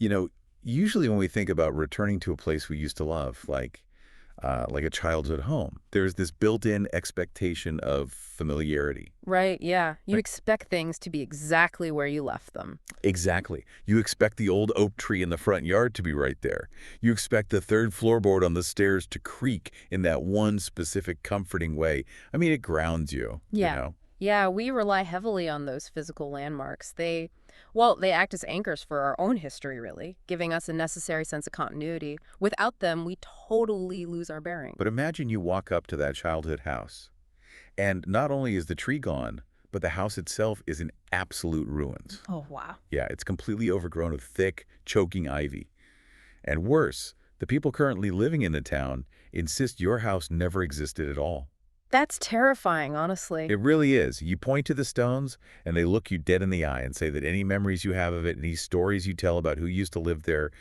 You know, usually when we think about returning to a place we used to love, like a childhood home, there's this built-in expectation of familiarity. Right, yeah. You Right? expect things to be exactly where you left them. Exactly. You expect the old oak tree in the front yard to be right there. You expect the third floorboard on the stairs to creak in that one specific comforting way. I mean, it grounds you, you Yeah. know? Yeah, we rely heavily on those physical landmarks. They act as anchors for our own history, really, giving us a necessary sense of continuity. Without them, we totally lose our bearings. But imagine you walk up to that childhood house, and not only is the tree gone, but the house itself is in absolute ruins. Oh, wow. Yeah, it's completely overgrown with thick, choking ivy. And worse, the people currently living in the town insist your house never existed at all. That's terrifying, honestly. It really is. You point to the stones, and they look you dead in the eye and say that any memories you have of it, any stories you tell about who used to live there,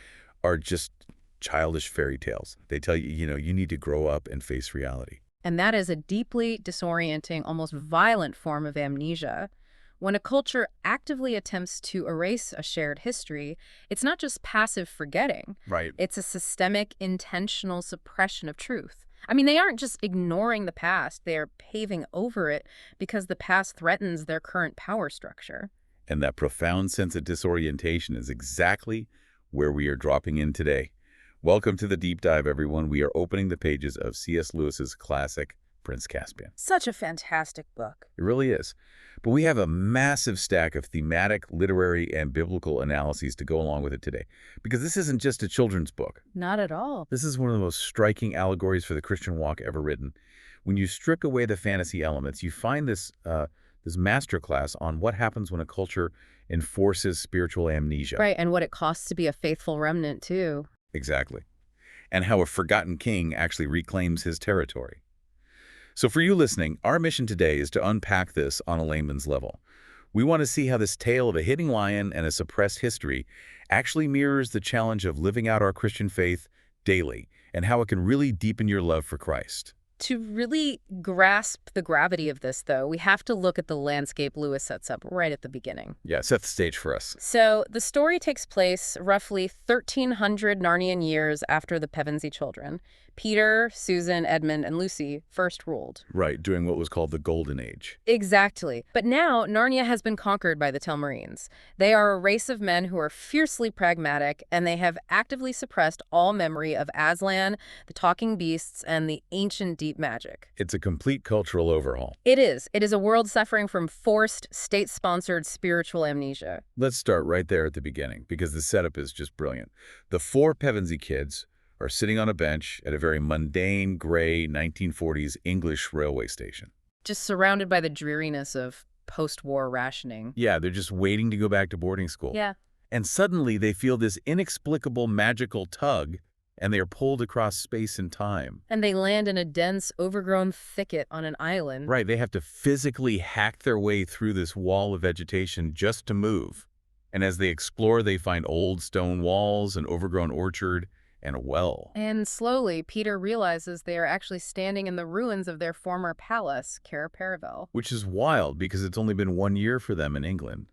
are just childish fairy tales. They tell you, you need to grow up and face reality. And that is a deeply disorienting, almost violent form of amnesia. When a culture actively attempts to erase a shared history, it's not just passive forgetting. Right. It's a systemic, intentional suppression of truth. I mean, they aren't just ignoring the past, they are paving over it because the past threatens their current power structure. And that profound sense of disorientation is exactly where we are dropping in today. Welcome to the deep dive, everyone. We are opening the pages of C.S. Lewis's classic, Prince Caspian. Such a fantastic book. It really is. But we have a massive stack of thematic, literary, and biblical analyses to go along with it today. Because this isn't just a children's book. Not at all. This is one of the most striking allegories for the Christian walk ever written. When you strip away the fantasy elements, you find this masterclass on what happens when a culture enforces spiritual amnesia. Right, and what it costs to be a faithful remnant, too. Exactly. And how a forgotten king actually reclaims his territory. So for you listening, our mission today is to unpack this on a layman's level. We want to see how this tale of a hidden lion and a suppressed history actually mirrors the challenge of living out our Christian faith daily, and how it can really deepen your love for Christ. To really grasp the gravity of this, though, we have to look at the landscape Lewis sets up right at the beginning. Yeah, set the stage for us. So the story takes place roughly 1,300 Narnian years after the Pevensie children. Peter, Susan, Edmund, and Lucy first ruled. Right, during what was called the Golden Age. Exactly. But now Narnia has been conquered by the Telmarines. They are a race of men who are fiercely pragmatic, and they have actively suppressed all memory of Aslan, the talking beasts, and the ancient deep magic. It's a complete cultural overhaul. It is. It is a world suffering from forced, state-sponsored spiritual amnesia. Let's start right there at the beginning, because the setup is just brilliant. The four Pevensie kids are sitting on a bench at a very mundane, gray 1940s English railway station. Just surrounded by the dreariness of post-war rationing. Yeah, they're just waiting to go back to boarding school. Yeah. And suddenly they feel this inexplicable magical tug, and they are pulled across space and time. And they land in a dense, overgrown thicket on an island. Right, they have to physically hack their way through this wall of vegetation just to move. And as they explore, they find old stone walls, an overgrown orchard, and a well. And slowly, Peter realizes they are actually standing in the ruins of their former palace, Cair Paravel. Which is wild because it's only been 1 year for them in England,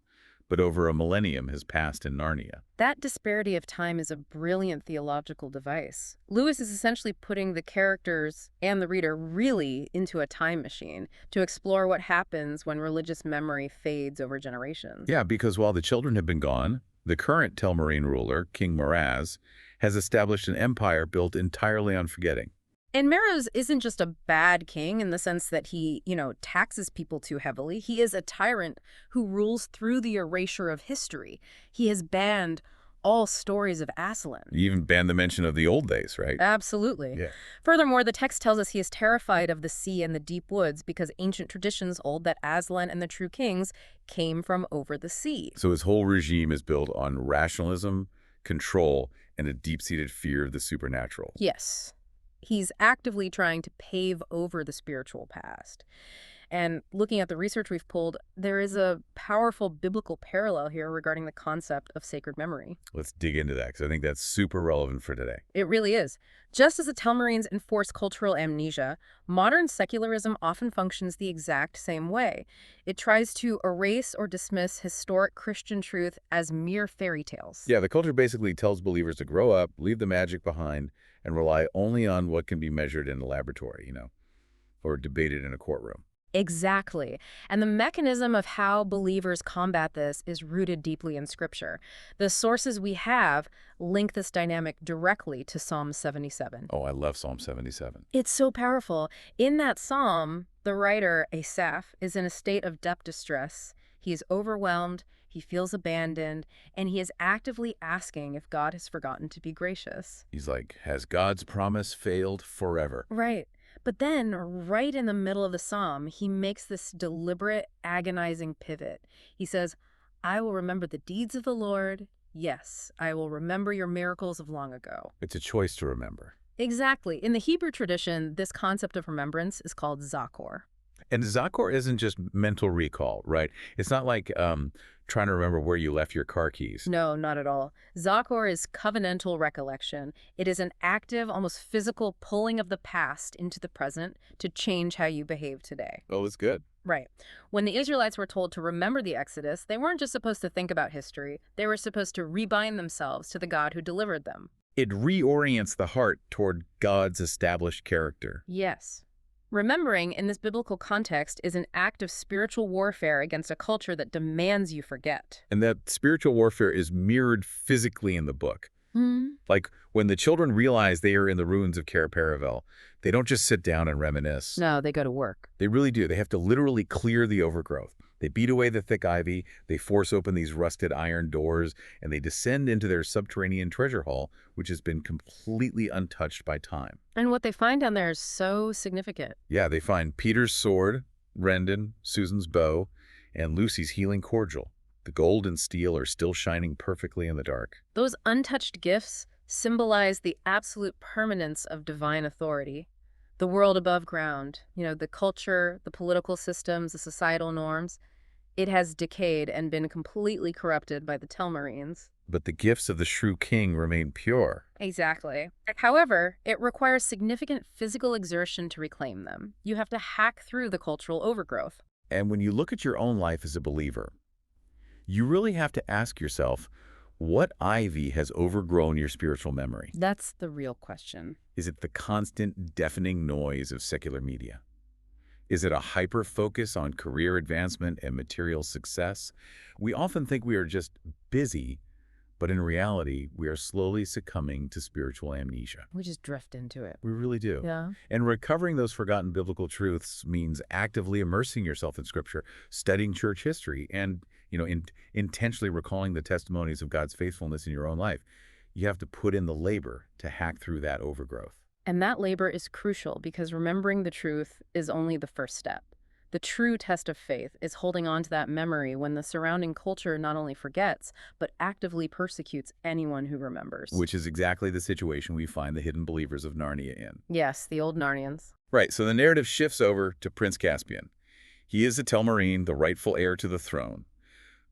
but over a millennium has passed in Narnia. That disparity of time is a brilliant theological device. Lewis is essentially putting the characters and the reader really into a time machine to explore what happens when religious memory fades over generations. Yeah, because while the children have been gone, the current Telmarine ruler, King Miraz, has established an empire built entirely on forgetting. And Miraz isn't just a bad king in the sense that he, taxes people too heavily. He is a tyrant who rules through the erasure of history. He has banned all stories of Aslan. You even banned the mention of the old days, right? Absolutely. Yeah. Furthermore, the text tells us he is terrified of the sea and the deep woods because ancient traditions hold that Aslan and the true kings came from over the sea. So his whole regime is built on rationalism, control, and a deep-seated fear of the supernatural. Yes. He's actively trying to pave over the spiritual past. And looking at the research we've pulled, there is a powerful biblical parallel here regarding the concept of sacred memory. Let's dig into that, because I think that's super relevant for today. It really is. Just as the Telmarines enforce cultural amnesia, modern secularism often functions the exact same way. It tries to erase or dismiss historic Christian truth as mere fairy tales. Yeah, the culture basically tells believers to grow up, leave the magic behind, and rely only on what can be measured in a laboratory, or debated in a courtroom. Exactly. And the mechanism of how believers combat this is rooted deeply in Scripture. The sources we have link this dynamic directly to Psalm 77. Oh, I love Psalm 77. It's so powerful. In that psalm, the writer, Asaph, is in a state of deep distress. He is overwhelmed, he feels abandoned, and he is actively asking if God has forgotten to be gracious. He's like, has God's promise failed forever? Right. But then, right in the middle of the psalm, he makes this deliberate, agonizing pivot. He says, I will remember the deeds of the Lord. Yes, I will remember your miracles of long ago. It's a choice to remember. Exactly. In the Hebrew tradition, this concept of remembrance is called zakor. And Zakor isn't just mental recall, right? It's not like trying to remember where you left your car keys. No, not at all. Zakor is covenantal recollection. It is an active, almost physical pulling of the past into the present to change how you behave today. Oh, it's good. Right. When the Israelites were told to remember the Exodus, they weren't just supposed to think about history. They were supposed to rebind themselves to the God who delivered them. It reorients the heart toward God's established character. Yes. Remembering, in this biblical context, is an act of spiritual warfare against a culture that demands you forget. And that spiritual warfare is mirrored physically in the book. Like, when the children realize they are in the ruins of Cair Paravel, they don't just sit down and reminisce. No, they go to work. They really do. They have to literally clear the overgrowth. They beat away the thick ivy, they force open these rusted iron doors, and they descend into their subterranean treasure hall, which has been completely untouched by time. And what they find down there is so significant. Yeah, they find Peter's sword, Rendon, Susan's bow, and Lucy's healing cordial. The gold and steel are still shining perfectly in the dark. Those untouched gifts symbolize the absolute permanence of divine authority. The world above ground, the culture, the political systems, the societal norms, it has decayed and been completely corrupted by the Telmarines. But the gifts of the shrew king remain pure. Exactly. However, it requires significant physical exertion to reclaim them. You have to hack through the cultural overgrowth. And when you look at your own life as a believer, you really have to ask yourself, what ivy has overgrown your spiritual memory? That's the real question. Is it the constant deafening noise of secular media? Is it a hyper-focus on career advancement and material success? We often think we are just busy, but in reality, we are slowly succumbing to spiritual amnesia. We just drift into it. We really do. Yeah. And recovering those forgotten biblical truths means actively immersing yourself in Scripture, studying church history, and intentionally recalling the testimonies of God's faithfulness in your own life. You have to put in the labor to hack through that overgrowth. And that labor is crucial because remembering the truth is only the first step. The true test of faith is holding on to that memory when the surrounding culture not only forgets, but actively persecutes anyone who remembers. Which is exactly the situation we find the hidden believers of Narnia in. Yes, the old Narnians. Right, so the narrative shifts over to Prince Caspian. He is a Telmarine, the rightful heir to the throne.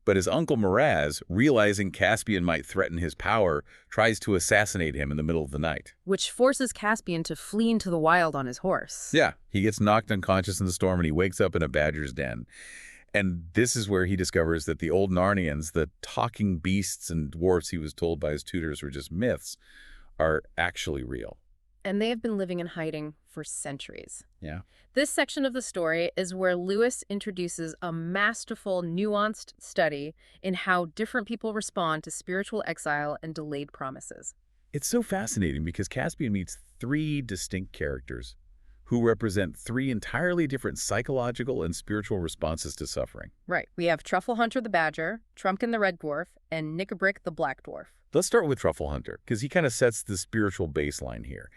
But his uncle Miraz, realizing Caspian might threaten his power, tries to assassinate him in the middle of the night. Which forces Caspian to flee into the wild on his horse. Yeah, he gets knocked unconscious in the storm and he wakes up in a badger's den. And this is where he discovers that the old Narnians, the talking beasts and dwarfs he was told by his tutors were just myths, are actually real. And they have been living in hiding for centuries. Yeah. This section of the story is where Lewis introduces a masterful, nuanced study in how different people respond to spiritual exile and delayed promises. It's so fascinating because Caspian meets three distinct characters who represent three entirely different psychological and spiritual responses to suffering. Right. We have Truffle Hunter the Badger, Trumpkin the Red Dwarf, and Nickabrick the Black Dwarf. Let's start with Truffle Hunter, because he kind of sets the spiritual baseline here.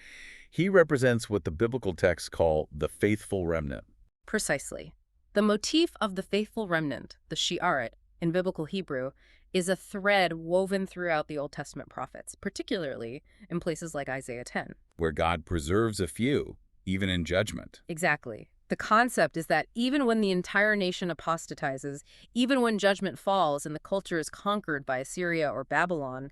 He represents what the biblical texts call the faithful remnant. Precisely. The motif of the faithful remnant, the shi'aret, in biblical Hebrew, is a thread woven throughout the Old Testament prophets, particularly in places like Isaiah 10. Where God preserves a few, even in judgment. Exactly. The concept is that even when the entire nation apostatizes, even when judgment falls and the culture is conquered by Assyria or Babylon,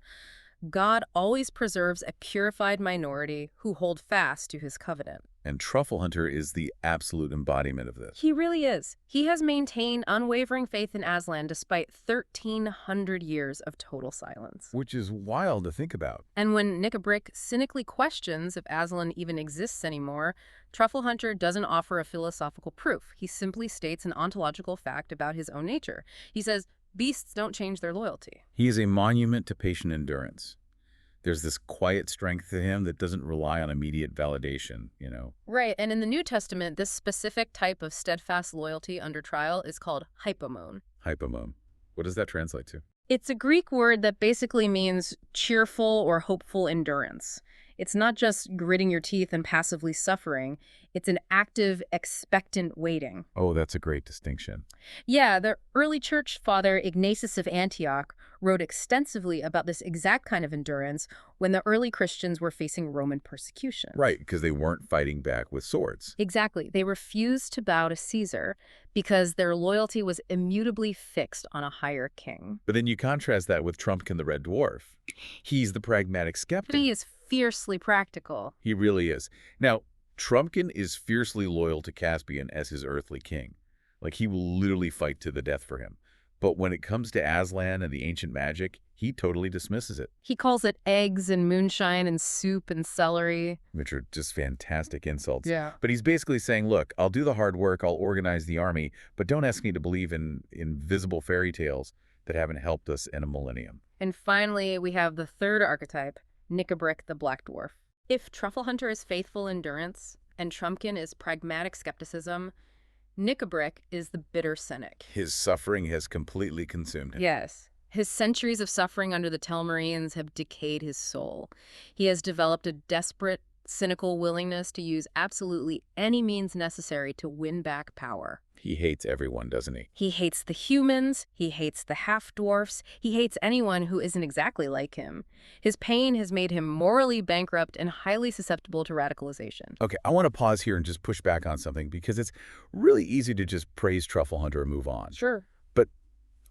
God always preserves a purified minority who hold fast to his covenant. And Truffle Hunter is the absolute embodiment of this. He really is. He has maintained unwavering faith in Aslan despite 1,300 years of total silence. Which is wild to think about. And when Nickabrick cynically questions if Aslan even exists anymore, Truffle Hunter doesn't offer a philosophical proof. He simply states an ontological fact about his own nature. He says, beasts don't change their loyalty. He is a monument to patient endurance. There's this quiet strength to him that doesn't rely on immediate validation, you know? Right, and in the New Testament, this specific type of steadfast loyalty under trial is called hypomone. Hypomone. What does that translate to? It's a Greek word that basically means cheerful or hopeful endurance. It's not just gritting your teeth and passively suffering. It's an active, expectant waiting. Oh, that's a great distinction. Yeah, the early church father Ignatius of Antioch wrote extensively about this exact kind of endurance when the early Christians were facing Roman persecution. Right, because they weren't fighting back with swords. Exactly. They refused to bow to Caesar because their loyalty was immutably fixed on a higher king. But then you contrast that with Trumpkin the Red Dwarf. He's the pragmatic skeptic. He is fiercely practical. He really is. Now, Trumpkin is fiercely loyal to Caspian as his earthly king. Like, he will literally fight to the death for him. But when it comes to Aslan and the ancient magic, he totally dismisses it. He calls it eggs and moonshine and soup and celery. Which are just fantastic insults. Yeah. But he's basically saying, look, I'll do the hard work, I'll organize the army, but don't ask me to believe in invisible fairy tales that haven't helped us in a millennium. And finally, we have the third archetype, Nickabrick the Black Dwarf. If Truffle Hunter is faithful endurance and Trumpkin is pragmatic skepticism, Nickabrick is the bitter cynic. His suffering has completely consumed him. Yes. His centuries of suffering under the Telmarines have decayed his soul. He has developed a desperate, cynical willingness to use absolutely any means necessary to win back power. He hates everyone, doesn't he? He hates the humans, he hates the half-dwarfs, he hates anyone who isn't exactly like him. His pain has made him morally bankrupt and highly susceptible to radicalization. Okay, I want to pause here and just push back on something because it's really easy to just praise Truffle Hunter and move on. Sure. But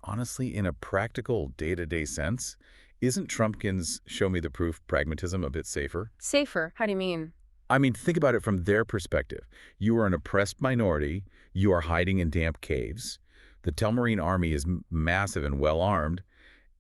honestly, in a practical day-to-day sense, isn't Trumpkin's show me the proof pragmatism a bit safer? Safer? How do you mean? I mean, think about it from their perspective. You are an oppressed minority. You are hiding in damp caves. The Telmarine army is massive and well-armed,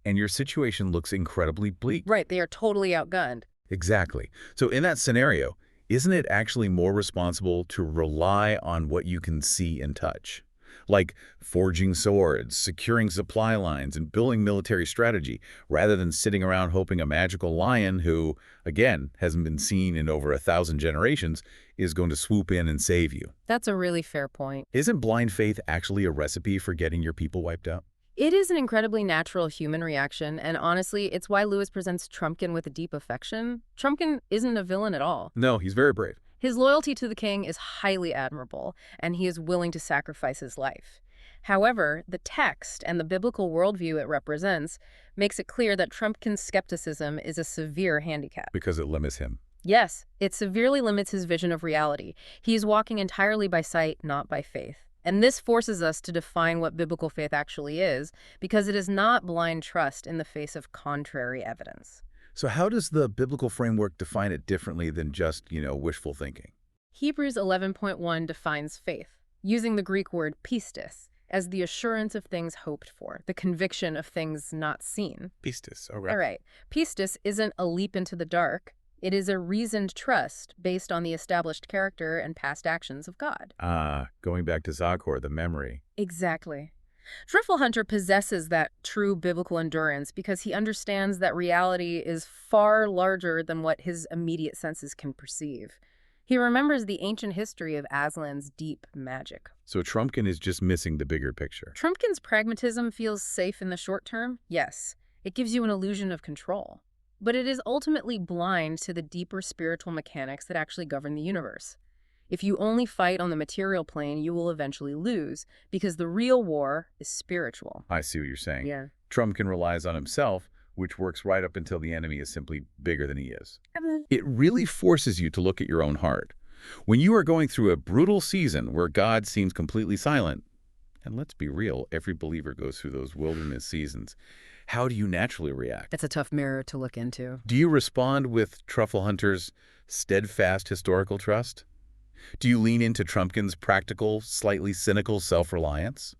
and your situation looks incredibly bleak. Right, they are totally outgunned. Exactly. So in that scenario, isn't it actually more responsible to rely on what you can see and touch? Like forging swords, securing supply lines, and building military strategy, rather than sitting around hoping a magical lion who, again, hasn't been seen in over 1,000 generations, is going to swoop in and save you. That's a really fair point. Isn't blind faith actually a recipe for getting your people wiped out? It is an incredibly natural human reaction, and honestly, it's why Lewis presents Trumpkin with a deep affection. Trumpkin isn't a villain at all. No, he's very brave. His loyalty to the king is highly admirable, and he is willing to sacrifice his life. However, the text and the biblical worldview it represents makes it clear that Trumpkin's skepticism is a severe handicap. Because it limits him. Yes, it severely limits his vision of reality. He is walking entirely by sight, not by faith. And this forces us to define what biblical faith actually is, because it is not blind trust in the face of contrary evidence. So how does the biblical framework define it differently than just, wishful thinking? Hebrews 11.1 defines faith, using the Greek word pistis, as the assurance of things hoped for, the conviction of things not seen. Pistis, all right. All right. Pistis isn't a leap into the dark. It is a reasoned trust based on the established character and past actions of God. Going back to Zakor, the memory. Exactly. Truffle Hunter possesses that true biblical endurance because he understands that reality is far larger than what his immediate senses can perceive. He remembers the ancient history of Aslan's deep magic. So Trumpkin is just missing the bigger picture. Trumpkin's pragmatism feels safe in the short term, yes. It gives you an illusion of control. But it is ultimately blind to the deeper spiritual mechanics that actually govern the universe. If you only fight on the material plane, you will eventually lose, because the real war is spiritual. I see what you're saying. Yeah. Trumpkin relies on himself, which works right up until the enemy is simply bigger than he is. It really forces you to look at your own heart. When you are going through a brutal season where God seems completely silent, and let's be real, every believer goes through those wilderness seasons, how do you naturally react? It's a tough mirror to look into. Do you respond with Truffle Hunter's steadfast historical trust? Do you lean into Trumpkin's practical, slightly cynical self-reliance?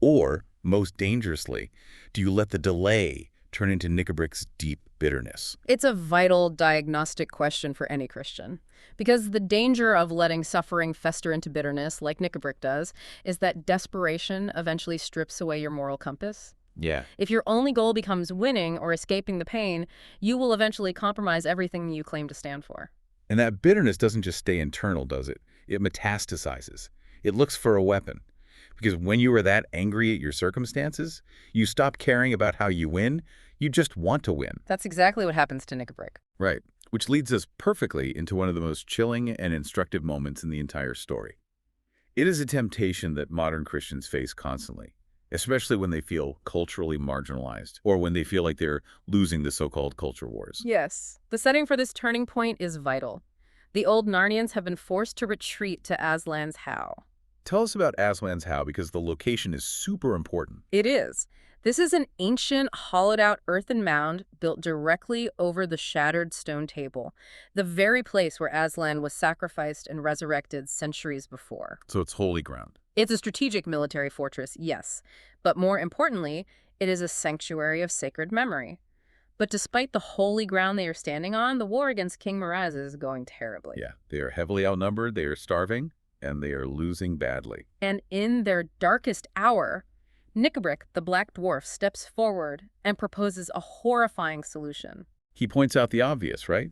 Or, most dangerously, do you let the delay turn into Knickerbrick's deep bitterness? It's a vital diagnostic question for any Christian, because the danger of letting suffering fester into bitterness, like Knickerbrick does, is that desperation eventually strips away your moral compass. Yeah. If your only goal becomes winning or escaping the pain, you will eventually compromise everything you claim to stand for. And that bitterness doesn't just stay internal, does it? It metastasizes. It looks for a weapon. Because when you are that angry at your circumstances, you stop caring about how you win. You just want to win. That's exactly what happens to Knickerbrick. Right. Which leads us perfectly into one of the most chilling and instructive moments in the entire story. It is a temptation that modern Christians face constantly, especially when they feel culturally marginalized or when they feel like they're losing the so-called culture wars. Yes. The setting for this turning point is vital. The old Narnians have been forced to retreat to Aslan's How. Tell us about Aslan's How, because the location is super important. It is. This is an ancient, hollowed-out earthen mound built directly over the shattered stone table, the very place where Aslan was sacrificed and resurrected centuries before. So it's holy ground. It's a strategic military fortress, yes, but more importantly, it is a sanctuary of sacred memory. But despite the holy ground they are standing on, the war against King Miraz is going terribly. Yeah, they are heavily outnumbered, they are starving, and they are losing badly. And in their darkest hour, Knickerbrick, the Black Dwarf, steps forward and proposes a horrifying solution. He points out the obvious, right?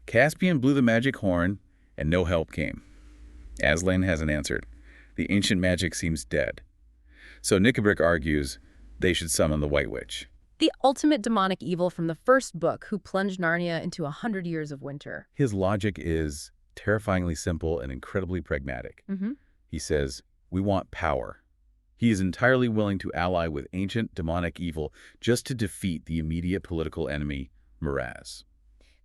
Caspian blew the magic horn, and no help came. Aslan hasn't answered. The ancient magic seems dead. So Knickerbrick argues they should summon the White Witch. The ultimate demonic evil from the first book who plunged Narnia into 100 years of winter. His logic is terrifyingly simple and incredibly pragmatic. He says, we want power. He is entirely willing to ally with ancient demonic evil just to defeat the immediate political enemy, Miraz.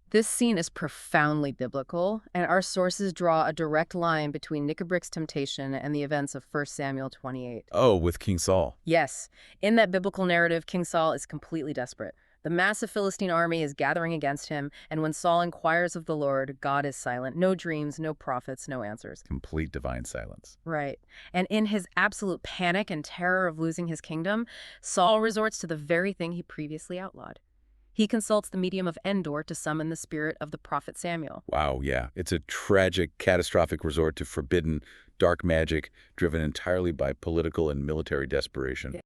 This scene is profoundly biblical, and our sources draw a direct line between Knickerbrick's temptation and the events of 1 Samuel 28. Oh, with King Saul. Yes. In that biblical narrative, King Saul is completely desperate. The massive Philistine army is gathering against him, and when Saul inquires of the Lord, God is silent. No dreams, no prophets, no answers. Complete divine silence. Right. And in his absolute panic and terror of losing his kingdom, Saul resorts to the very thing he previously outlawed. He consults the medium of Endor to summon the spirit of the prophet Samuel. Wow, yeah. It's a tragic, catastrophic resort to forbidden, dark magic driven entirely by political and military desperation. Yeah.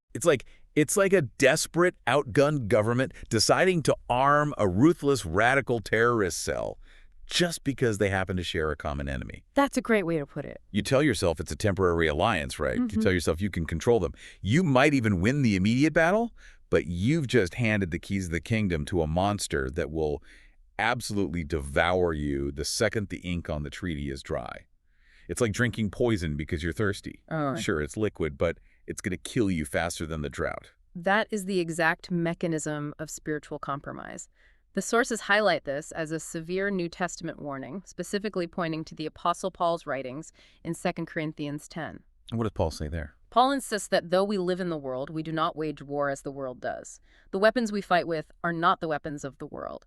It's like a desperate, outgunned government deciding to arm a ruthless, radical terrorist cell just because they happen to share a common enemy. That's a great way to put it. You tell yourself it's a temporary alliance, right? You tell yourself you can control them. You might even win the immediate battle, but you've just handed the keys of the kingdom to a monster that will absolutely devour you the second the ink on the treaty is dry. It's like drinking poison because you're thirsty. Oh. Sure, it's liquid, but it's going to kill you faster than the drought. That is the exact mechanism of spiritual compromise. The sources highlight this as a severe New Testament warning, specifically pointing to the Apostle Paul's writings in 2 Corinthians 10. And what does Paul say there? Paul insists that though we live in the world, we do not wage war as the world does. The weapons we fight with are not the weapons of the world.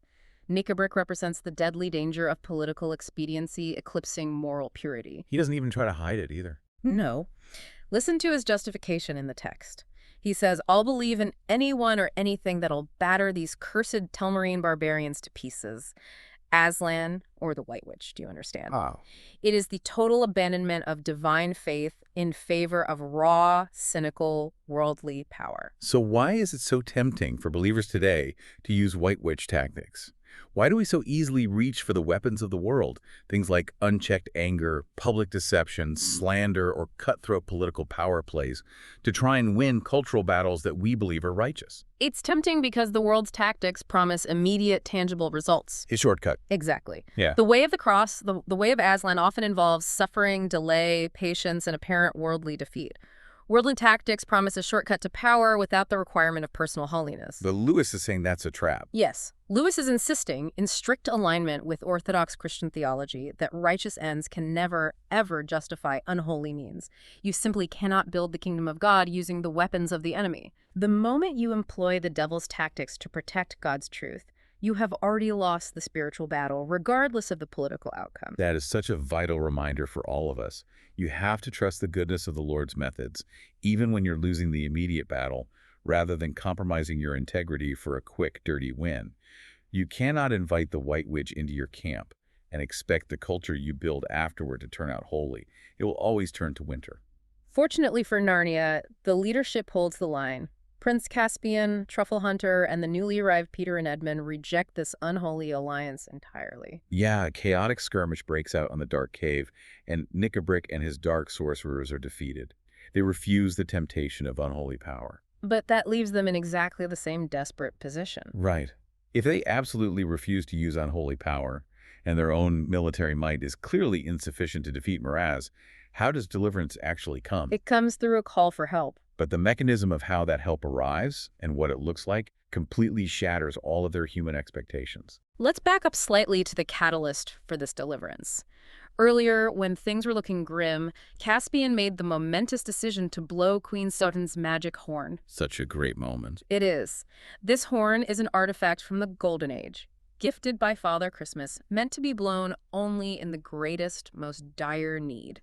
Knickerbrick represents the deadly danger of political expediency eclipsing moral purity. He doesn't even try to hide it either. No. Listen to his justification in the text. He says, I'll believe in anyone or anything that'll batter these cursed Telmarine barbarians to pieces. Aslan or the White Witch, do you understand? Oh. It is the total abandonment of divine faith in favor of raw, cynical, worldly power. So why is it so tempting for believers today to use White Witch tactics? Why do we so easily reach for the weapons of the world? Things like unchecked anger, public deception, slander, or cutthroat political power plays to try and win cultural battles that we believe are righteous. It's tempting because the world's tactics promise immediate, tangible results. A shortcut. Exactly. Yeah. The way of the cross, the way of Aslan often involves suffering, delay, patience, and apparent worldly defeat. Worldly tactics promise a shortcut to power without the requirement of personal holiness. But Lewis is saying that's a trap. Yes, Lewis is insisting, in strict alignment with Orthodox Christian theology, that righteous ends can never, ever justify unholy means. You simply cannot build the kingdom of God using the weapons of the enemy. The moment you employ the devil's tactics to protect God's truth, you have already lost the spiritual battle, regardless of the political outcome. That is such a vital reminder for all of us. You have to trust the goodness of the Lord's methods, even when you're losing the immediate battle, rather than compromising your integrity for a quick, dirty win. You cannot invite the white witch into your camp and expect the culture you build afterward to turn out holy. It will always turn to winter. Fortunately for Narnia, the leadership holds the line. Prince Caspian, Truffle Hunter, and the newly arrived Peter and Edmund reject this unholy alliance entirely. Yeah, a chaotic skirmish breaks out on the Dark Cave, and Nickabrick and his dark sorcerers are defeated. They refuse the temptation of unholy power. But that leaves them in exactly the same desperate position. Right. If they absolutely refuse to use unholy power, and their own military might is clearly insufficient to defeat Miraz, how does deliverance actually come? It comes through a call for help. But the mechanism of how that help arrives and what it looks like completely shatters all of their human expectations. Let's back up slightly to the catalyst for this deliverance. Earlier, when things were looking grim, Caspian made the momentous decision to blow Queen Sotin's magic horn. Such a great moment. It is. This horn is an artifact from the Golden Age, gifted by Father Christmas, meant to be blown only in the greatest, most dire need.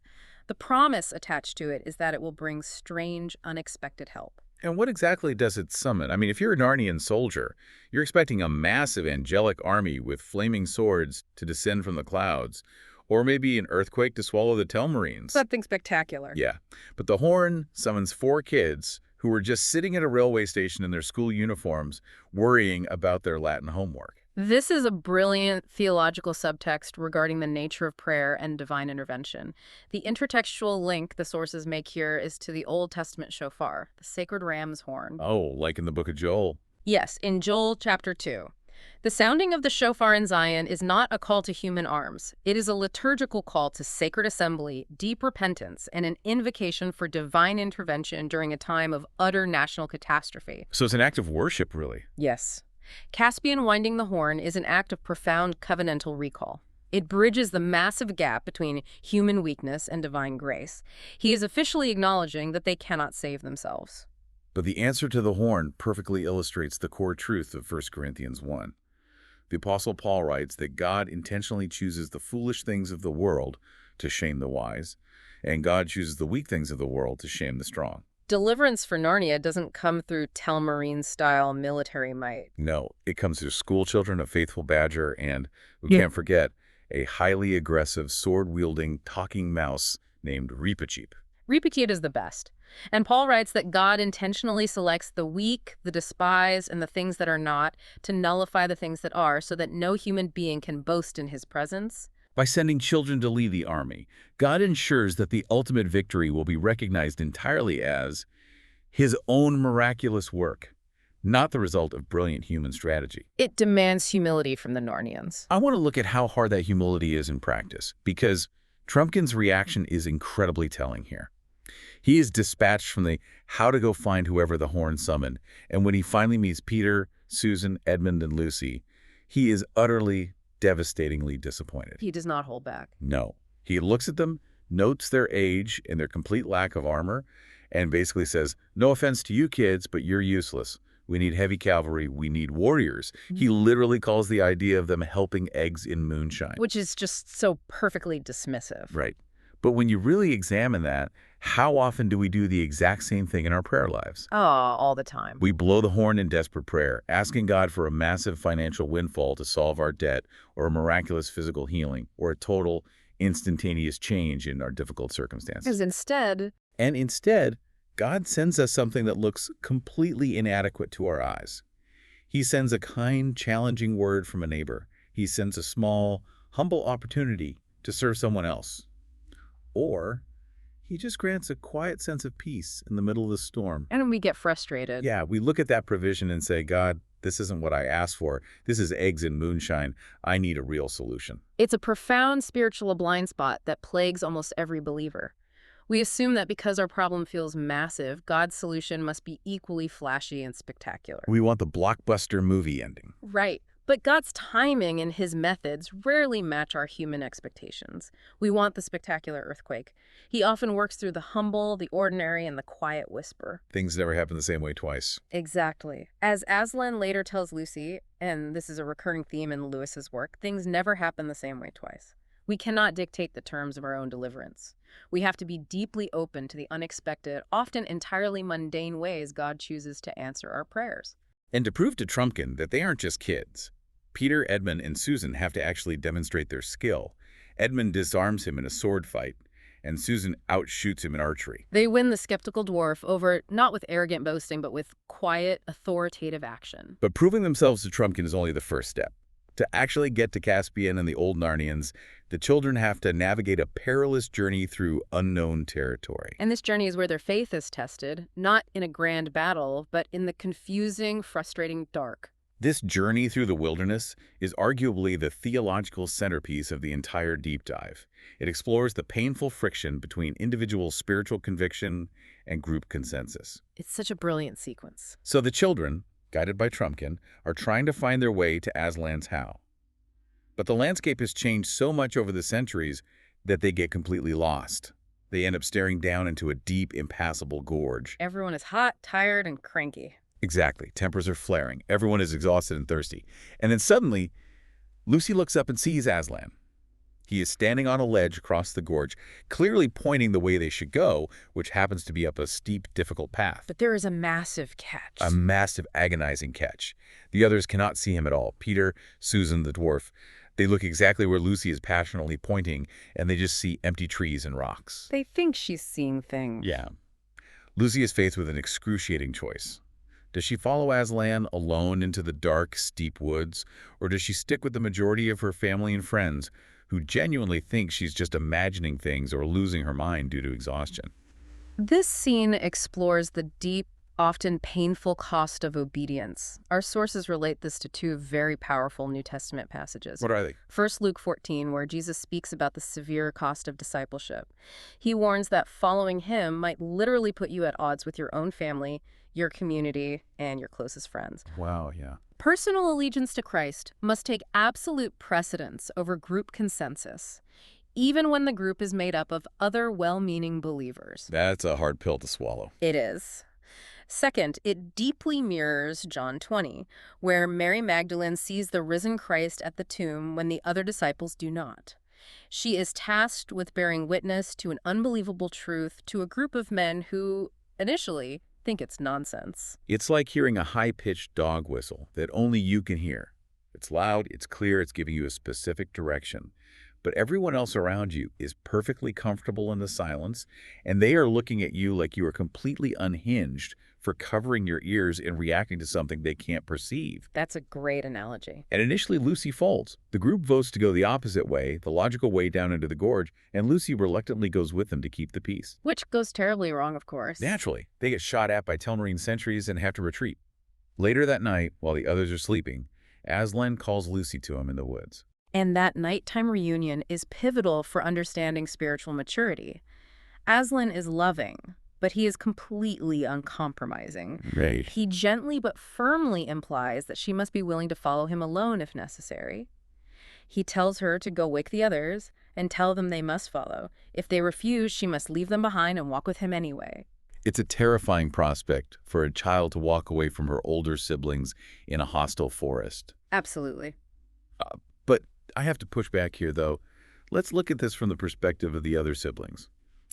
The promise attached to it is that it will bring strange, unexpected help. And what exactly does it summon? I mean, if you're a Narnian soldier, you're expecting a massive angelic army with flaming swords to descend from the clouds, or maybe an earthquake to swallow the Telmarines. Something spectacular. Yeah, but the horn summons 4 kids who were just sitting at a railway station in their school uniforms, worrying about their Latin homework. This is a brilliant theological subtext regarding the nature of prayer and divine intervention. The intertextual link the sources make here is to the Old Testament shofar, the sacred ram's horn. Oh, like in the book of Joel. Yes, in Joel chapter 2. The sounding of the shofar in Zion is not a call to human arms. It is a liturgical call to sacred assembly, deep repentance, and an invocation for divine intervention during a time of utter national catastrophe. So it's an act of worship, really. Yes. Caspian winding the horn is an act of profound covenantal recall. It bridges the massive gap between human weakness and divine grace. He is officially acknowledging that they cannot save themselves. But the answer to the horn perfectly illustrates the core truth of 1 Corinthians 1. The Apostle Paul writes that God intentionally chooses the foolish things of the world to shame the wise, and God chooses the weak things of the world to shame the strong. Deliverance for Narnia doesn't come through Telmarine-style military might. No, it comes through school children, a faithful badger, and, we can't forget, a highly aggressive, sword-wielding, talking mouse named Reepicheep. Reepicheep is the best. And Paul writes that God intentionally selects the weak, the despised, and the things that are not to nullify the things that are, so that no human being can boast in his presence. By sending children to lead the army, God ensures that the ultimate victory will be recognized entirely as his own miraculous work, not the result of brilliant human strategy. It demands humility from the Narnians. I want to look at how hard that humility is in practice, because Trumpkin's reaction is incredibly telling here. He is dispatched from the how to go find whoever the horn summoned, and when he finally meets Peter, Susan, Edmund, and Lucy, he is utterly, devastatingly disappointed. He does not hold back. No. He looks at them, notes their age and their complete lack of armor, and basically says, no offense to you kids, but you're useless. We need heavy cavalry. We need warriors. He literally calls the idea of them helping eggs in moonshine. Which is just so perfectly dismissive. Right. But when you really examine that, how often do we do the exact same thing in our prayer lives? Oh, all the time. We blow the horn in desperate prayer, asking God for a massive financial windfall to solve our debt, or a miraculous physical healing, or a total, instantaneous change in our difficult circumstances. Because instead, God sends us something that looks completely inadequate to our eyes. He sends a kind, challenging word from a neighbor. He sends a small, humble opportunity to serve someone else. Or he just grants a quiet sense of peace in the middle of the storm. And we get frustrated. Yeah, we look at that provision and say, God, this isn't what I asked for. This is eggs and moonshine. I need a real solution. It's a profound spiritual blind spot that plagues almost every believer. We assume that because our problem feels massive, God's solution must be equally flashy and spectacular. We want the blockbuster movie ending. Right. But God's timing and his methods rarely match our human expectations. We want the spectacular earthquake. He often works through the humble, the ordinary, and the quiet whisper. Things never happen the same way twice. Exactly. As Aslan later tells Lucy, and this is a recurring theme in Lewis's work, things never happen the same way twice. We cannot dictate the terms of our own deliverance. We have to be deeply open to the unexpected, often entirely mundane ways God chooses to answer our prayers. And to prove to Trumpkin that they aren't just kids, Peter, Edmund, and Susan have to actually demonstrate their skill. Edmund disarms him in a sword fight, and Susan outshoots him in archery. They win the skeptical dwarf over, not with arrogant boasting, but with quiet, authoritative action. But proving themselves to Trumpkin is only the first step. To actually get to Caspian and the old Narnians, the children have to navigate a perilous journey through unknown territory. And this journey is where their faith is tested, not in a grand battle, but in the confusing, frustrating dark. This journey through the wilderness is arguably the theological centerpiece of the entire deep dive. It explores the painful friction between individual spiritual conviction and group consensus. It's such a brilliant sequence. So the children, guided by Trumpkin, are trying to find their way to Aslan's How. But the landscape has changed so much over the centuries that they get completely lost. They end up staring down into a deep, impassable gorge. Everyone is hot, tired, and cranky. Exactly. Tempers are flaring. Everyone is exhausted and thirsty. And then suddenly, Lucy looks up and sees Aslan. He is standing on a ledge across the gorge, clearly pointing the way they should go, which happens to be up a steep, difficult path. But there is a massive catch. A massive, agonizing catch. The others cannot see him at all. Peter, Susan, the dwarf. They look exactly where Lucy is passionately pointing, and they just see empty trees and rocks. They think she's seeing things. Yeah. Lucy is faced with an excruciating choice. Does she follow Aslan alone into the dark, steep woods, or does she stick with the majority of her family and friends who genuinely think she's just imagining things or losing her mind due to exhaustion? This scene explores the deep, often painful cost of obedience. Our sources relate this to two very powerful New Testament passages. What are they? First, Luke 14, where Jesus speaks about the severe cost of discipleship. He warns that following him might literally put you at odds with your own family, your community, and your closest friends. Wow, yeah. Personal allegiance to Christ must take absolute precedence over group consensus, even when the group is made up of other well-meaning believers. That's a hard pill to swallow. It is. Second, it deeply mirrors John 20, where Mary Magdalene sees the risen Christ at the tomb when the other disciples do not. She is tasked with bearing witness to an unbelievable truth to a group of men who, initially, think it's nonsense. It's like hearing a high-pitched dog whistle that only you can hear. It's loud, it's clear, it's giving you a specific direction. But everyone else around you is perfectly comfortable in the silence, and they are looking at you like you are completely unhinged for covering your ears and reacting to something they can't perceive. That's a great analogy. And initially, Lucy folds. The group votes to go the opposite way, the logical way down into the gorge, and Lucy reluctantly goes with them to keep the peace. Which goes terribly wrong, of course. Naturally, they get shot at by Telmarine sentries and have to retreat. Later that night, while the others are sleeping, Aslan calls Lucy to him in the woods. And that nighttime reunion is pivotal for understanding spiritual maturity. Aslan is loving, but he is completely uncompromising. Right. He gently but firmly implies that she must be willing to follow him alone if necessary. He tells her to go wake the others and tell them they must follow. If they refuse, she must leave them behind and walk with him anyway. It's a terrifying prospect for a child to walk away from her older siblings in a hostile forest. Absolutely. But I have to push back here, though. Let's look at this from the perspective of the other siblings.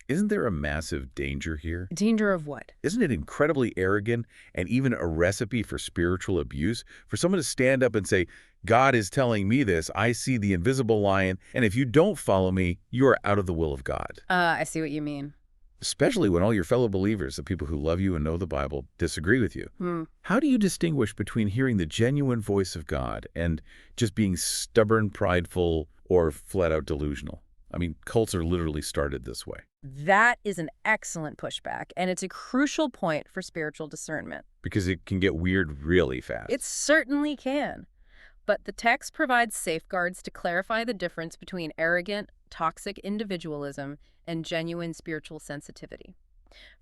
Isn't there a massive danger here? Danger of what? Isn't it incredibly arrogant and even a recipe for spiritual abuse for someone to stand up and say, God is telling me this, I see the invisible lion, and if you don't follow me, you are out of the will of God? I see what you mean. Especially when all your fellow believers, the people who love you and know the Bible, disagree with you. How do you distinguish between hearing the genuine voice of God and just being stubborn, prideful, or flat-out delusional? I mean, cults are literally started this way. That is an excellent pushback, and it's a crucial point for spiritual discernment. Because it can get weird really fast. It certainly can. But the text provides safeguards to clarify the difference between arrogant, toxic individualism and genuine spiritual sensitivity.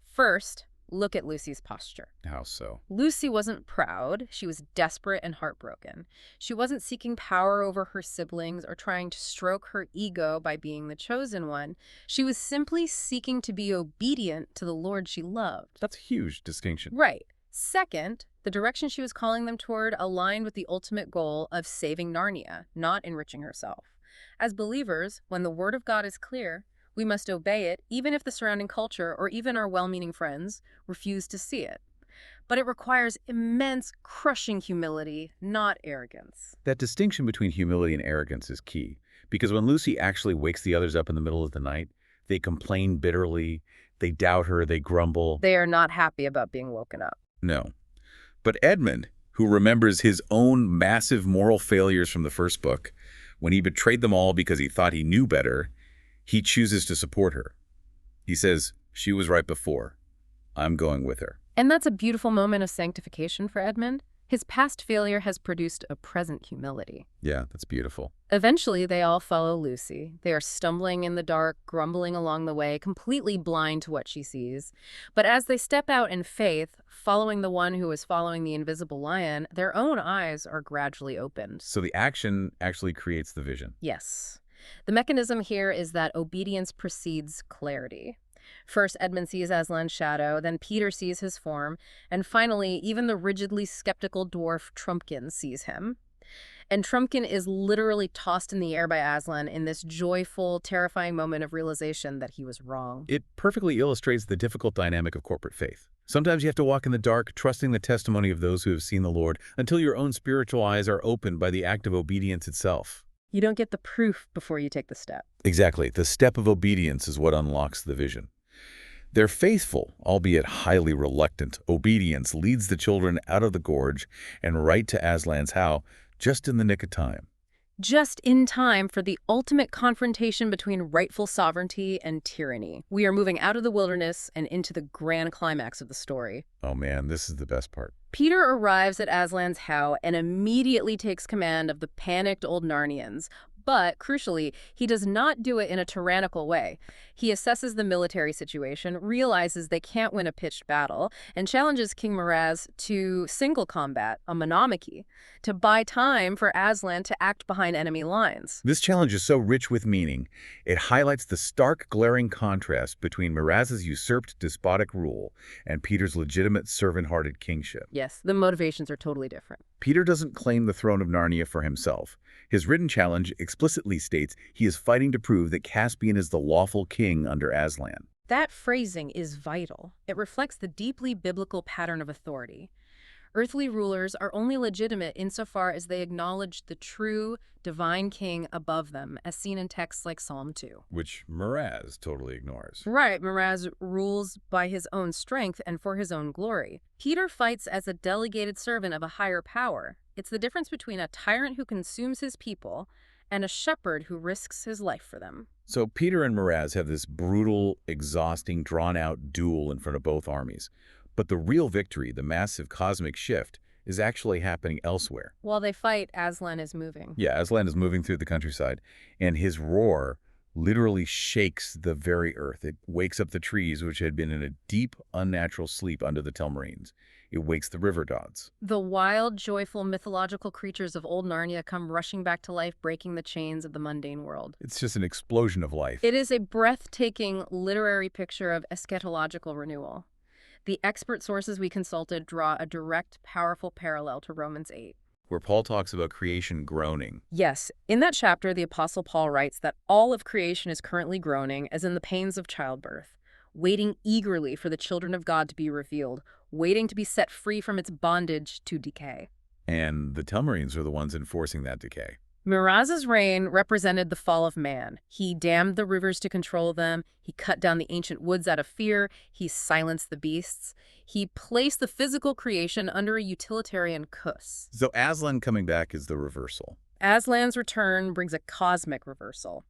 First, look at Lucy's posture. How so? Lucy wasn't proud. She was desperate and heartbroken. She wasn't seeking power over her siblings or trying to stroke her ego by being the chosen one. She was simply seeking to be obedient to the Lord she loved. That's a huge distinction. Right. Second, the direction she was calling them toward aligned with the ultimate goal of saving Narnia, not enriching herself. As believers, when the word of God is clear, we must obey it, even if the surrounding culture or even our well-meaning friends refuse to see it. But it requires immense, crushing humility, not arrogance. That distinction between humility and arrogance is key, because when Lucy actually wakes the others up in the middle of the night, they complain bitterly, they doubt her, they grumble. They are not happy about being woken up. No. But Edmund, who remembers his own massive moral failures from the first book, when he betrayed them all because he thought he knew better, he chooses to support her. He says, she was right before. I'm going with her. And that's a beautiful moment of sanctification for Edmund. His past failure has produced a present humility. Yeah, that's beautiful. Eventually, they all follow Lucy. They are stumbling in the dark, grumbling along the way, completely blind to what she sees. But as they step out in faith, following the one who is following the invisible lion, their own eyes are gradually opened. So the action actually creates the vision. Yes. The mechanism here is that obedience precedes clarity. First, Edmund sees Aslan's shadow, then Peter sees his form, and finally, even the rigidly skeptical dwarf Trumpkin sees him. And Trumpkin is literally tossed in the air by Aslan in this joyful, terrifying moment of realization that he was wrong. It perfectly illustrates the difficult dynamic of corporate faith. Sometimes you have to walk in the dark, trusting the testimony of those who have seen the Lord, until your own spiritual eyes are opened by the act of obedience itself. You don't get the proof before you take the step. Exactly. The step of obedience is what unlocks the vision. Their faithful, albeit highly reluctant, obedience leads the children out of the gorge and right to Aslan's house, just in the nick of time. Just in time for the ultimate confrontation between rightful sovereignty and tyranny. We are moving out of the wilderness and into the grand climax of the story. Oh man, this is the best part. Peter arrives at Aslan's house and immediately takes command of the panicked old Narnians. But, crucially, he does not do it in a tyrannical way. He assesses the military situation, realizes they can't win a pitched battle, and challenges King Miraz to single combat, a monomachy, to buy time for Aslan to act behind enemy lines. This challenge is so rich with meaning, it highlights the stark, glaring contrast between Miraz's usurped despotic rule and Peter's legitimate, servant-hearted kingship. Yes, the motivations are totally different. Peter doesn't claim the throne of Narnia for himself. His written challenge explicitly states he is fighting to prove that Caspian is the lawful king under Aslan. That phrasing is vital. It reflects the deeply biblical pattern of authority. Earthly rulers are only legitimate insofar as they acknowledge the true, divine king above them, as seen in texts like Psalm 2. Which Miraz totally ignores. Right, Miraz rules by his own strength and for his own glory. Peter fights as a delegated servant of a higher power. It's the difference between a tyrant who consumes his people and a shepherd who risks his life for them. So Peter and Miraz have this brutal, exhausting, drawn-out duel in front of both armies. But the real victory, the massive cosmic shift, is actually happening elsewhere. While they fight, Aslan is moving. Yeah, Aslan is moving through the countryside, and his roar literally shakes the very earth. It wakes up the trees, which had been in a deep, unnatural sleep under the Telmarines. It wakes the river gods. The wild, joyful, mythological creatures of old Narnia come rushing back to life, breaking the chains of the mundane world. It's just an explosion of life. It is a breathtaking literary picture of eschatological renewal. The expert sources we consulted draw a direct, powerful parallel to Romans 8. Where Paul talks about creation groaning. Yes, in that chapter, the Apostle Paul writes that all of creation is currently groaning, as in the pains of childbirth, waiting eagerly for the children of God to be revealed, waiting to be set free from its bondage to decay. And the Telmarines are the ones enforcing that decay. Miraz's reign represented the fall of man. He dammed the rivers to control them. He cut down the ancient woods out of fear. He silenced the beasts. He placed the physical creation under a utilitarian kus. So Aslan coming back is the reversal. Aslan's return brings a cosmic reversal.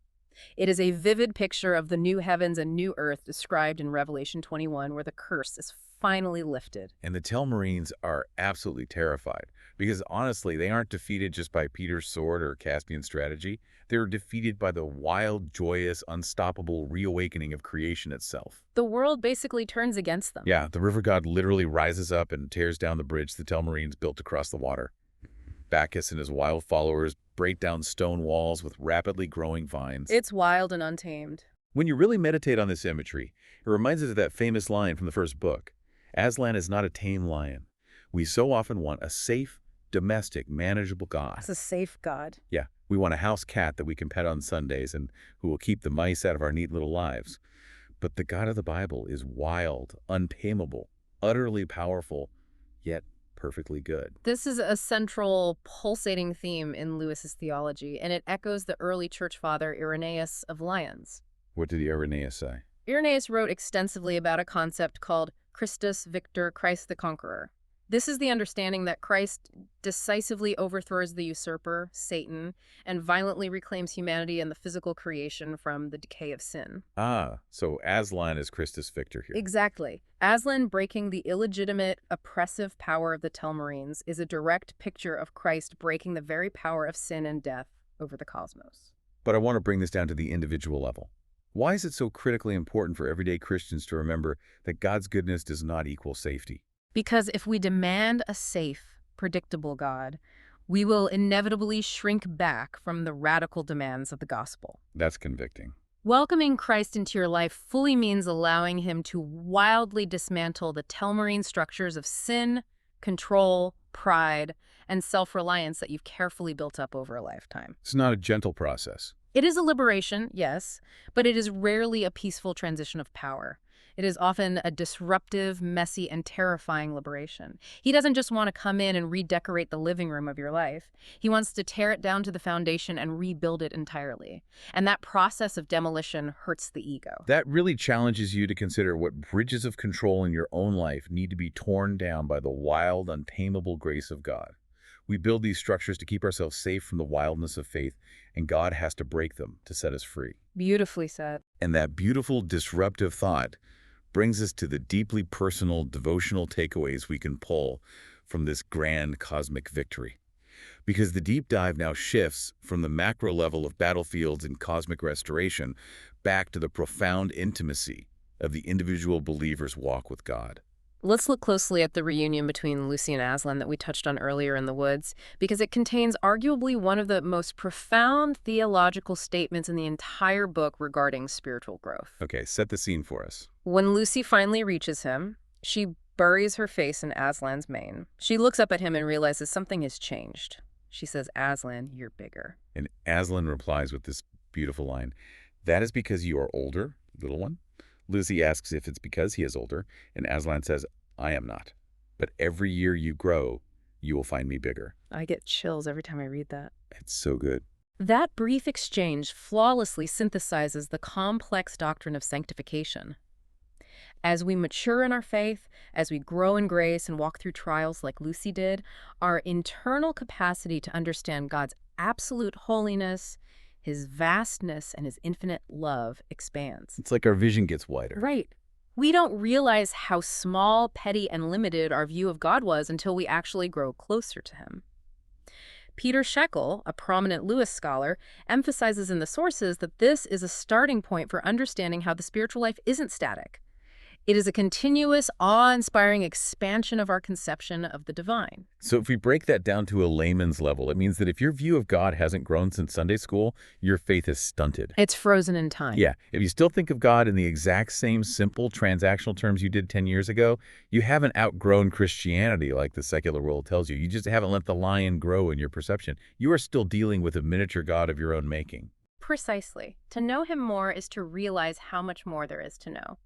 It is a vivid picture of the new heavens and new earth described in Revelation 21, where the curse is finally lifted. And the Telmarines are absolutely terrified because honestly, they aren't defeated just by Peter's sword or Caspian strategy. They're defeated by the wild, joyous, unstoppable reawakening of creation itself. The world basically turns against them. Yeah, the river god literally rises up and tears down the bridge the Telmarines built across the water. Bacchus and his wild followers break down stone walls with rapidly growing vines. It's wild and untamed. When you really meditate on this imagery, it reminds us of that famous line from the first book. Aslan is not a tame lion. We so often want a safe, domestic, manageable god. It's a safe god. Yeah, we want a house cat that we can pet on Sundays and who will keep the mice out of our neat little lives. But the God of the Bible is wild, untamable, utterly powerful, yet perfectly good. This is a central, pulsating theme in Lewis's theology, and it echoes the early church father Irenaeus of Lyons. What did Irenaeus say? Irenaeus wrote extensively about a concept called Christus Victor, Christ the Conqueror. This is the understanding that Christ decisively overthrows the usurper, Satan, and violently reclaims humanity and the physical creation from the decay of sin. Ah, so Aslan is Christus Victor here. Exactly. Aslan breaking the illegitimate, oppressive power of the Telmarines is a direct picture of Christ breaking the very power of sin and death over the cosmos. But I want to bring this down to the individual level. Why is it so critically important for everyday Christians to remember that God's goodness does not equal safety? Because if we demand a safe, predictable God, we will inevitably shrink back from the radical demands of the gospel. That's convicting. Welcoming Christ into your life fully means allowing him to wildly dismantle the Telmarine structures of sin, control, pride, and self-reliance that you've carefully built up over a lifetime. It's not a gentle process. It is a liberation, yes, but it is rarely a peaceful transition of power. It is often a disruptive, messy, and terrifying liberation. He doesn't just want to come in and redecorate the living room of your life. He wants to tear it down to the foundation and rebuild it entirely. And that process of demolition hurts the ego. That really challenges you to consider what bridges of control in your own life need to be torn down by the wild, untamable grace of God. We build these structures to keep ourselves safe from the wildness of faith, and God has to break them to set us free. Beautifully said. And that beautiful, disruptive thought brings us to the deeply personal, devotional takeaways we can pull from this grand cosmic victory. Because the deep dive now shifts from the macro level of battlefields and cosmic restoration back to the profound intimacy of the individual believer's walk with God. Let's look closely at the reunion between Lucy and Aslan that we touched on earlier in the woods, because it contains arguably one of the most profound theological statements in the entire book regarding spiritual growth. Okay, set the scene for us. When Lucy finally reaches him, she buries her face in Aslan's mane. She looks up at him and realizes something has changed. She says, "Aslan, you're bigger." And Aslan replies with this beautiful line, "That is because you are older, little one." Lucy asks if it's because he is older, and Aslan says, "I am not. But every year you grow, you will find me bigger." I get chills every time I read that. It's so good. That brief exchange flawlessly synthesizes the complex doctrine of sanctification. As we mature in our faith, as we grow in grace and walk through trials like Lucy did, our internal capacity to understand God's absolute holiness, his vastness, and his infinite love expands. It's like our vision gets wider. Right. We don't realize how small, petty, and limited our view of God was until we actually grow closer to him. Peter Shekel, a prominent Lewis scholar, emphasizes in the sources that this is a starting point for understanding how the spiritual life isn't static. It is a continuous, awe-inspiring expansion of our conception of the divine. So if we break that down to a layman's level, it means that if your view of God hasn't grown since Sunday school, your faith is stunted. It's frozen in time. Yeah, if you still think of God in the exact same simple transactional terms you did 10 years ago, you haven't outgrown Christianity like the secular world tells you. You just haven't let the lion grow in your perception. You are still dealing with a miniature God of your own making. Precisely. To know him more is to realize how much more there is to know.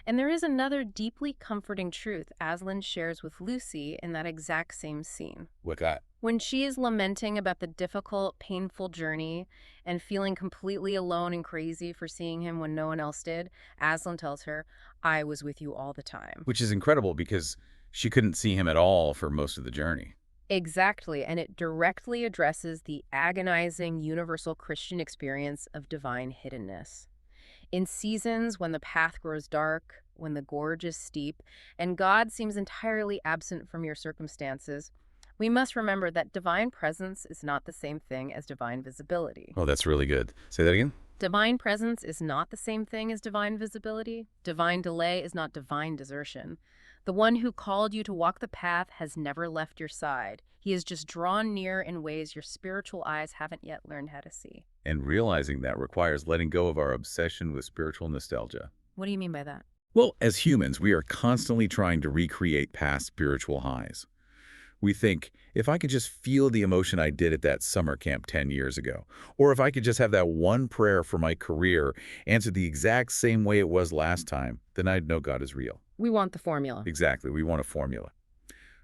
And there is another deeply comforting truth Aslan shares with Lucy in that exact same scene. What got? When she is lamenting about the difficult, painful journey and feeling completely alone and crazy for seeing him when no one else did, Aslan tells her, "I was with you all the time." Which is incredible because she couldn't see him at all for most of the journey. Exactly, and it directly addresses the agonizing universal Christian experience of divine hiddenness. In seasons when the path grows dark, when the gorge is steep, and God seems entirely absent from your circumstances, we must remember that divine presence is not the same thing as divine visibility. Oh, that's really good. Say that again? Divine presence is not the same thing as divine visibility. Divine delay is not divine desertion. The one who called you to walk the path has never left your side. He has just drawn near in ways your spiritual eyes haven't yet learned how to see. And realizing that requires letting go of our obsession with spiritual nostalgia. What do you mean by that? Well, as humans, we are constantly trying to recreate past spiritual highs. We think, if I could just feel the emotion I did at that summer camp 10 years ago, or if I could just have that one prayer for my career answered the exact same way it was last time, then I'd know God is real. We want the formula. Exactly, we want a formula.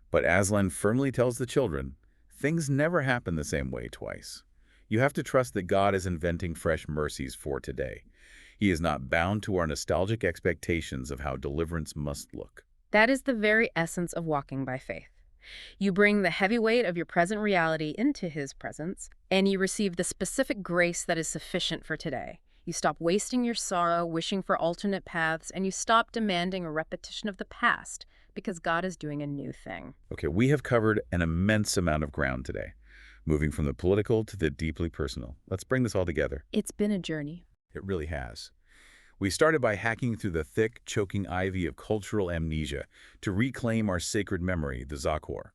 But Aslan firmly tells the children, things never happen the same way twice. You have to trust that God is inventing fresh mercies for today. He is not bound to our nostalgic expectations of how deliverance must look. That is the very essence of walking by faith. You bring the heavy weight of your present reality into His presence, and you receive the specific grace that is sufficient for today. You stop wasting your sorrow, wishing for alternate paths, and you stop demanding a repetition of the past, because God is doing a new thing. Okay, we have covered an immense amount of ground today, moving from the political to the deeply personal. Let's bring this all together. It's been a journey. It really has. We started by hacking through the thick, choking ivy of cultural amnesia to reclaim our sacred memory, the Zakor.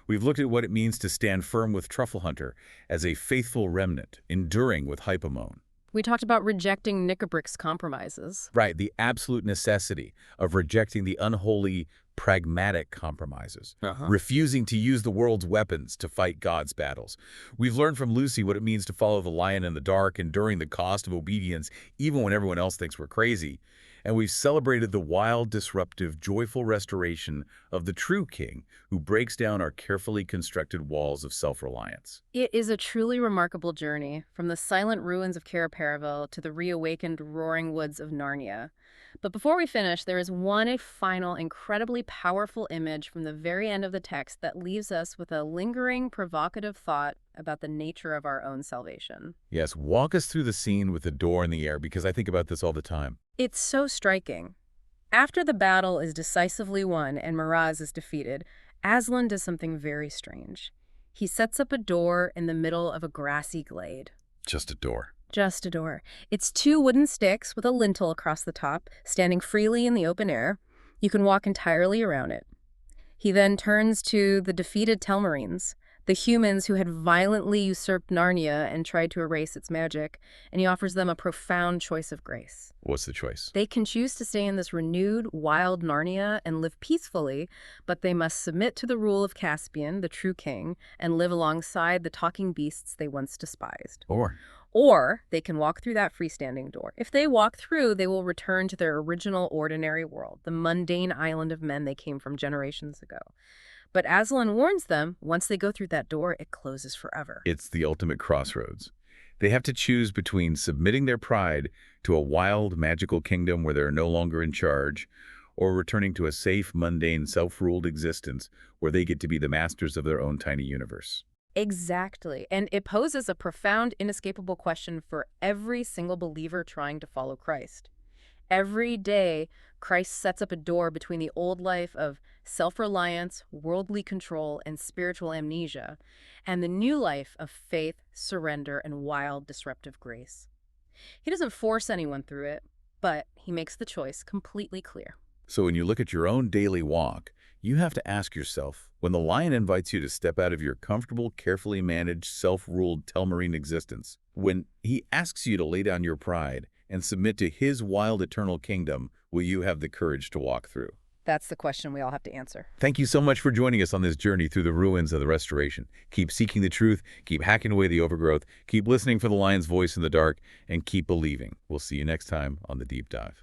We've looked at what it means to stand firm with Truffle Hunter as a faithful remnant, enduring with Hypomone. We talked about rejecting Knickerbrick's compromises. Right, the absolute necessity of rejecting the unholy, pragmatic compromises, refusing to use the world's weapons to fight God's battles. We've learned from Lucy what it means to follow the lion in the dark, enduring the cost of obedience, even when everyone else thinks we're crazy. And we've celebrated the wild, disruptive, joyful restoration of the true king who breaks down our carefully constructed walls of self-reliance. It is a truly remarkable journey, from the silent ruins of Cair Paravel to the reawakened roaring woods of Narnia. But before we finish, there is one final incredibly powerful image from the very end of the text that leaves us with a lingering, provocative thought about the nature of our own salvation. Yes, walk us through the scene with the door in the air, because I think about this all the time. It's so striking. After the battle is decisively won and Miraz is defeated, Aslan does something very strange. He sets up a door in the middle of a grassy glade. Just a door. Just a door. It's 2 wooden sticks with a lintel across the top, standing freely in the open air. You can walk entirely around it. He then turns to the defeated Telmarines, the humans who had violently usurped Narnia and tried to erase its magic, and he offers them a profound choice of grace. What's the choice? They can choose to stay in this renewed, wild Narnia and live peacefully, but they must submit to the rule of Caspian, the true king, and live alongside the talking beasts they once despised. Or they can walk through that freestanding door. If they walk through, they will return to their original ordinary world, the mundane island of men they came from generations ago. But Aslan warns them, once they go through that door, it closes forever. It's the ultimate crossroads. They have to choose between submitting their pride to a wild, magical kingdom where they're no longer in charge, or returning to a safe, mundane, self-ruled existence where they get to be the masters of their own tiny universe. Exactly. And it poses a profound, inescapable question for every single believer trying to follow Christ. Every day, Christ sets up a door between the old life of self-reliance, worldly control, and spiritual amnesia, and the new life of faith, surrender, and wild, disruptive grace. He doesn't force anyone through it, but he makes the choice completely clear. So when you look at your own daily walk, you have to ask yourself, when the lion invites you to step out of your comfortable, carefully managed, self-ruled Telmarine existence, when he asks you to lay down your pride and submit to his wild eternal kingdom, will you have the courage to walk through? That's the question we all have to answer. Thank you so much for joining us on this journey through the ruins of the Restoration. Keep seeking the truth, keep hacking away the overgrowth, keep listening for the lion's voice in the dark, and keep believing. We'll see you next time on The Deep Dive.